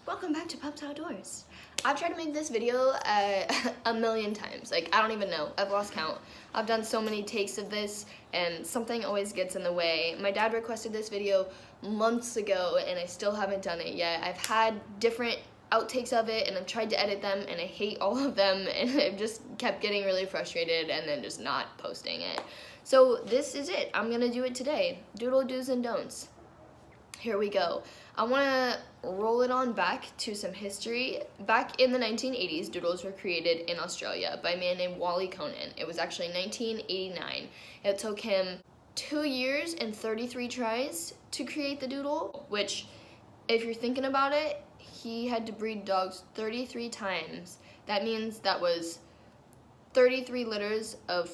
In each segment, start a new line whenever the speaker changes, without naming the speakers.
Welcome back to Pups Outdoors. I've tried to make this video a million times. Like, I don't even know. I've lost count. I've done so many takes of this and something always gets in the way. My dad requested this video months ago and I still haven't done it yet. I've had different outtakes of it and I've tried to edit them and I hate all of them and I've just kept getting really frustrated and then just not posting it. So this is it. I'm gonna do it today. Doodle do's and don'ts. Here we go. I want to roll it on back to some history. Back in the 1980s, doodles were created in Australia by a man named Wally Conan. It was actually 1989. It took him 2 years and 33 tries to create the doodle, which, if you're thinking about it, he had to breed dogs 33 times. That means that was 33 litters of,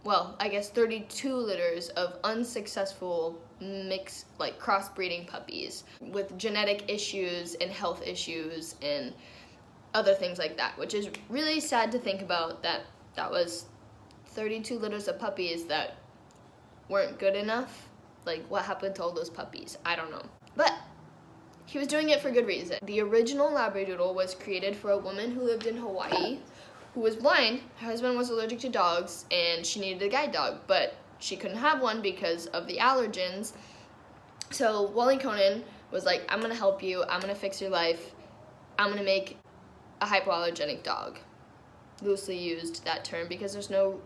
well, I guess 32 litters of unsuccessful mixed, like crossbreeding puppies with genetic issues and health issues and other things like that, which is really sad to think about, that was 32 litters of puppies that weren't good enough. Like, what happened to all those puppies? I don't know. But he was doing it for good reason. The original Labradoodle was created for a woman who lived in Hawaii who was blind. Her husband was allergic to dogs and she needed a guide dog, but she couldn't have one because of the allergens. So Wally Conan was like, I'm gonna help you, I'm gonna fix your life, I'm gonna make a hypoallergenic dog. Loosely used that term because there's no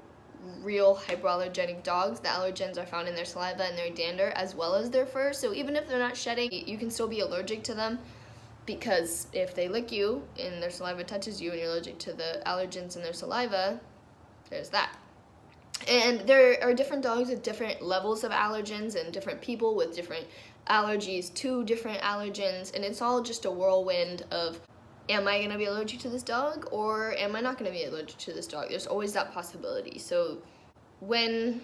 real hypoallergenic dogs. The allergens are found in their saliva and their dander as well as their fur, so even if they're not shedding, you can still be allergic to them, because if they lick you and their saliva touches you and you're allergic to the allergens in their saliva, there's that. And there are different dogs with different levels of allergens and different people with different allergies to different allergens, and it's all just a whirlwind of, am I gonna be allergic to this dog or am I not gonna be allergic to this dog? There's always that possibility. So when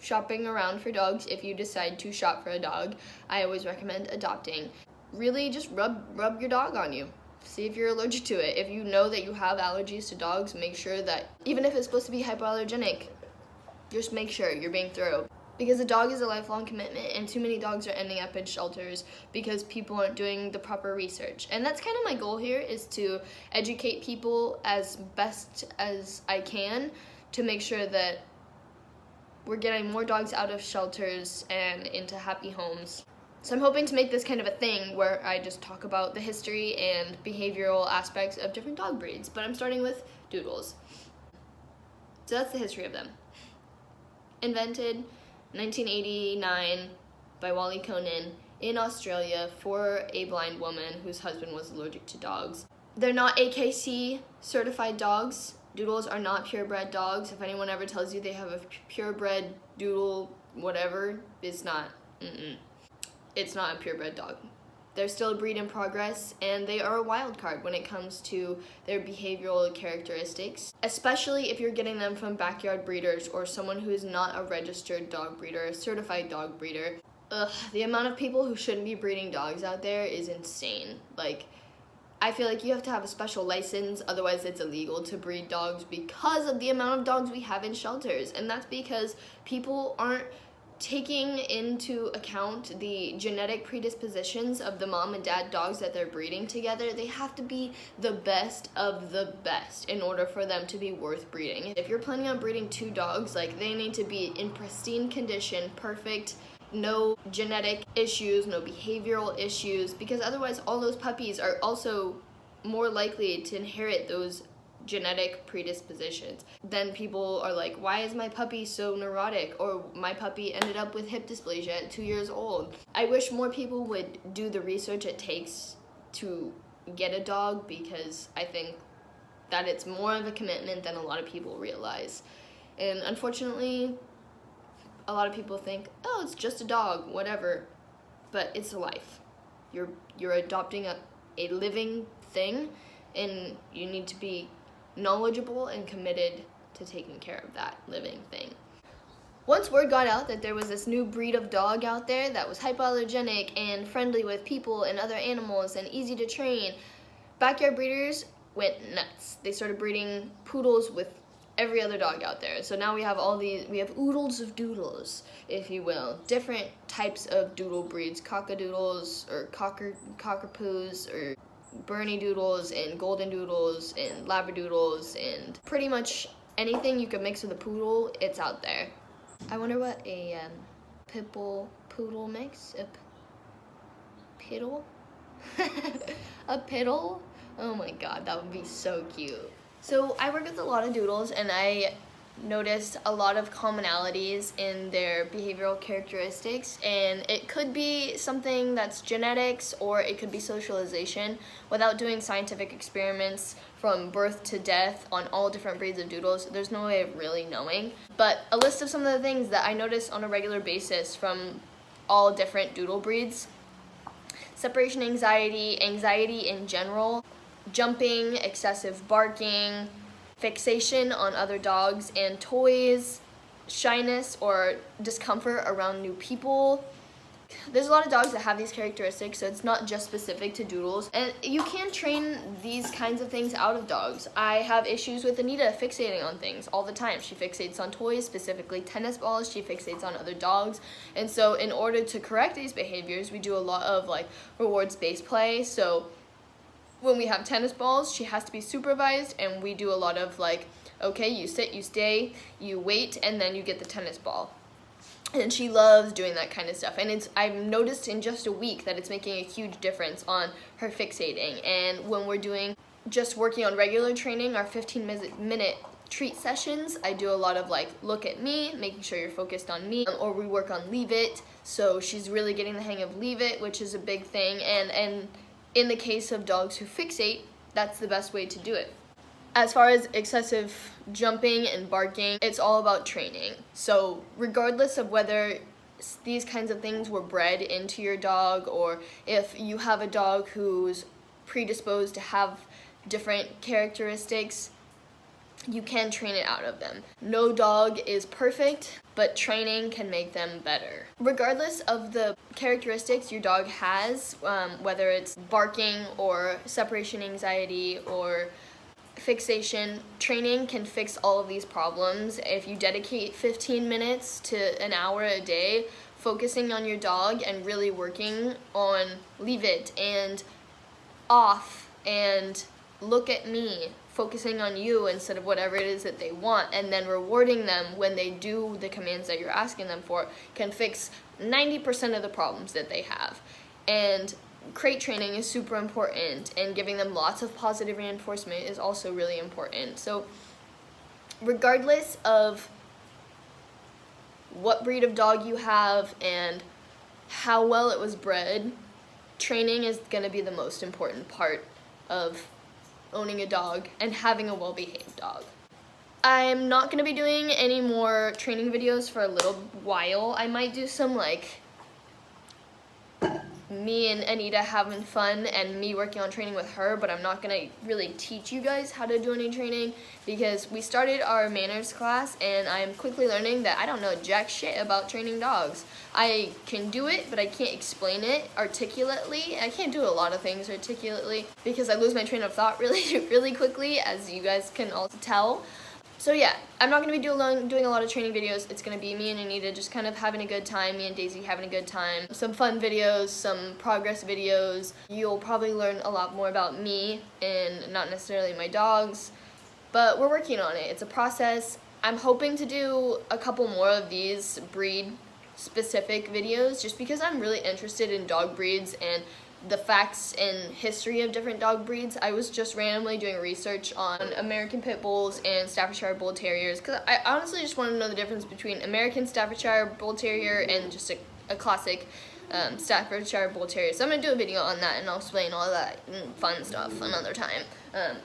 shopping around for dogs, if you decide to shop for a dog, I always recommend adopting. Really just rub your dog on you. See if you're allergic to it. If you know that you have allergies to dogs, make sure that, even if it's supposed to be hypoallergenic, just make sure you're being thorough. Because a dog is a lifelong commitment and too many dogs are ending up in shelters because people aren't doing the proper research. And that's kind of my goal here, is to educate people as best as I can to make sure that we're getting more dogs out of shelters and into happy homes. So I'm hoping to make this kind of a thing where I just talk about the history and behavioral aspects of different dog breeds, but I'm starting with doodles. So that's the history of them. Invented 1989 by Wally Conan in Australia for a blind woman whose husband was allergic to dogs. They're not AKC certified dogs. Doodles are not purebred dogs. If anyone ever tells you they have a purebred doodle whatever, it's not. It's not a purebred dog. They're still a breed in progress, and they are a wild card when it comes to their behavioral characteristics, especially if you're getting them from backyard breeders or someone who is not a registered dog breeder, a certified dog breeder. The amount of people who shouldn't be breeding dogs out there is insane. Like, I feel like you have to have a special license, otherwise it's illegal to breed dogs because of the amount of dogs we have in shelters, and that's because people aren't taking into account the genetic predispositions of the mom and dad dogs that they're breeding together. They have to be the best of the best in order for them to be worth breeding. If you're planning on breeding 2 dogs, like, they need to be in pristine condition, perfect, no genetic issues, no behavioral issues, because otherwise all those puppies are also more likely to inherit those genetic predispositions. Then people are like, why is my puppy so neurotic? Or my puppy ended up with hip dysplasia at 2 years old. I wish more people would do the research it takes to get a dog, because I think that it's more of a commitment than a lot of people realize. And unfortunately, a lot of people think, oh, it's just a dog, whatever. But it's a life. You're adopting a living thing, and you need to be knowledgeable and committed to taking care of that living thing. Once word got out that there was this new breed of dog out there that was hypoallergenic and friendly with people and other animals and easy to train, backyard breeders went nuts. They started breeding poodles with every other dog out there. So now we have oodles of doodles, if you will. Different types of doodle breeds, cockadoodles or cockapoos or Bernedoodles and golden doodles and labradoodles and pretty much anything you could mix with a poodle, it's out there. I wonder what a poodle makes. A piddle? A piddle? Oh my god, that would be so cute. So I work with a lot of doodles and I noticed a lot of commonalities in their behavioral characteristics, and it could be something that's genetics or it could be socialization. Without doing scientific experiments from birth to death on all different breeds of doodles, there's no way of really knowing. But a list of some of the things that I notice on a regular basis from all different doodle breeds: separation anxiety, anxiety in general, jumping, excessive barking, fixation on other dogs and toys, shyness or discomfort around new people. There's a lot of dogs that have these characteristics, so it's not just specific to doodles. And you can train these kinds of things out of dogs. I have issues with Anita fixating on things all the time. She fixates on toys, specifically tennis balls. She fixates on other dogs. And so in order to correct these behaviors, we do a lot of like rewards-based play. So when we have tennis balls, she has to be supervised, and we do a lot of like, okay, you sit, you stay, you wait, and then you get the tennis ball. And she loves doing that kind of stuff. And I've noticed in just a week that it's making a huge difference on her fixating. And when we're working on regular training, our 15-minute treat sessions, I do a lot of like, look at me, making sure you're focused on me, or we work on leave it. So she's really getting the hang of leave it, which is a big thing. And in the case of dogs who fixate, that's the best way to do it. As far as excessive jumping and barking, it's all about training. So regardless of whether these kinds of things were bred into your dog, or if you have a dog who's predisposed to have different characteristics, you can train it out of them. No dog is perfect, but training can make them better. Regardless of the characteristics your dog has, whether it's barking or separation anxiety or fixation, training can fix all of these problems. If you dedicate 15 minutes to an hour a day focusing on your dog and really working on leave it and off and look at me, focusing on you instead of whatever it is that they want, and then rewarding them when they do the commands that you're asking them for, can fix 90% of the problems that they have. And crate training is super important, and giving them lots of positive reinforcement is also really important. So regardless of what breed of dog you have and how well it was bred, training is going to be the most important part of owning a dog and having a well-behaved dog. I'm not going to be doing any more training videos for a little while. I might do some like me and Anita having fun and me working on training with her, but I'm not going to really teach you guys how to do any training because we started our manners class and I'm quickly learning that I don't know jack shit about training dogs. I can do it, but I can't explain it articulately. I can't do a lot of things articulately because I lose my train of thought really quickly, as you guys can also tell. So yeah, I'm not going to be doing a lot of training videos. It's going to be me and Anita just kind of having a good time, me and Daisy having a good time. Some fun videos, some progress videos. You'll probably learn a lot more about me and not necessarily my dogs, but we're working on it. It's a process. I'm hoping to do a couple more of these breed-specific videos just because I'm really interested in dog breeds and the facts and history of different dog breeds. I was just randomly doing research on American Pit Bulls and Staffordshire Bull Terriers because I honestly just want to know the difference between American Staffordshire Bull Terrier and just a classic Staffordshire Bull Terrier. So I'm going to do a video on that and I'll explain all that fun stuff another time,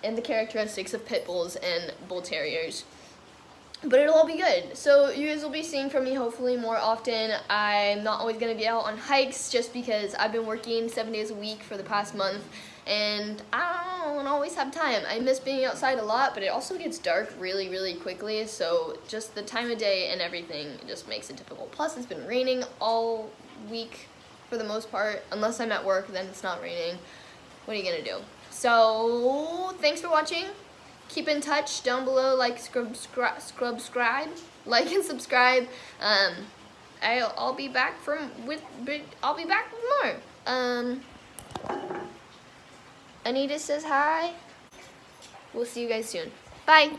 and the characteristics of Pit Bulls and Bull Terriers. But it'll all be good. So you guys will be seeing from me hopefully more often. I'm not always going to be out on hikes just because I've been working 7 days a week for the past month and I don't always have time. I miss being outside a lot, but it also gets dark really quickly, so just the time of day and everything just makes it difficult. Plus it's been raining all week for the most part. Unless I'm at work, then it's not raining. What are you going to do? So thanks for watching. Keep in touch down below, like, subscribe, like and subscribe. I'll be back with more. Anita says hi. We'll see you guys soon. Bye.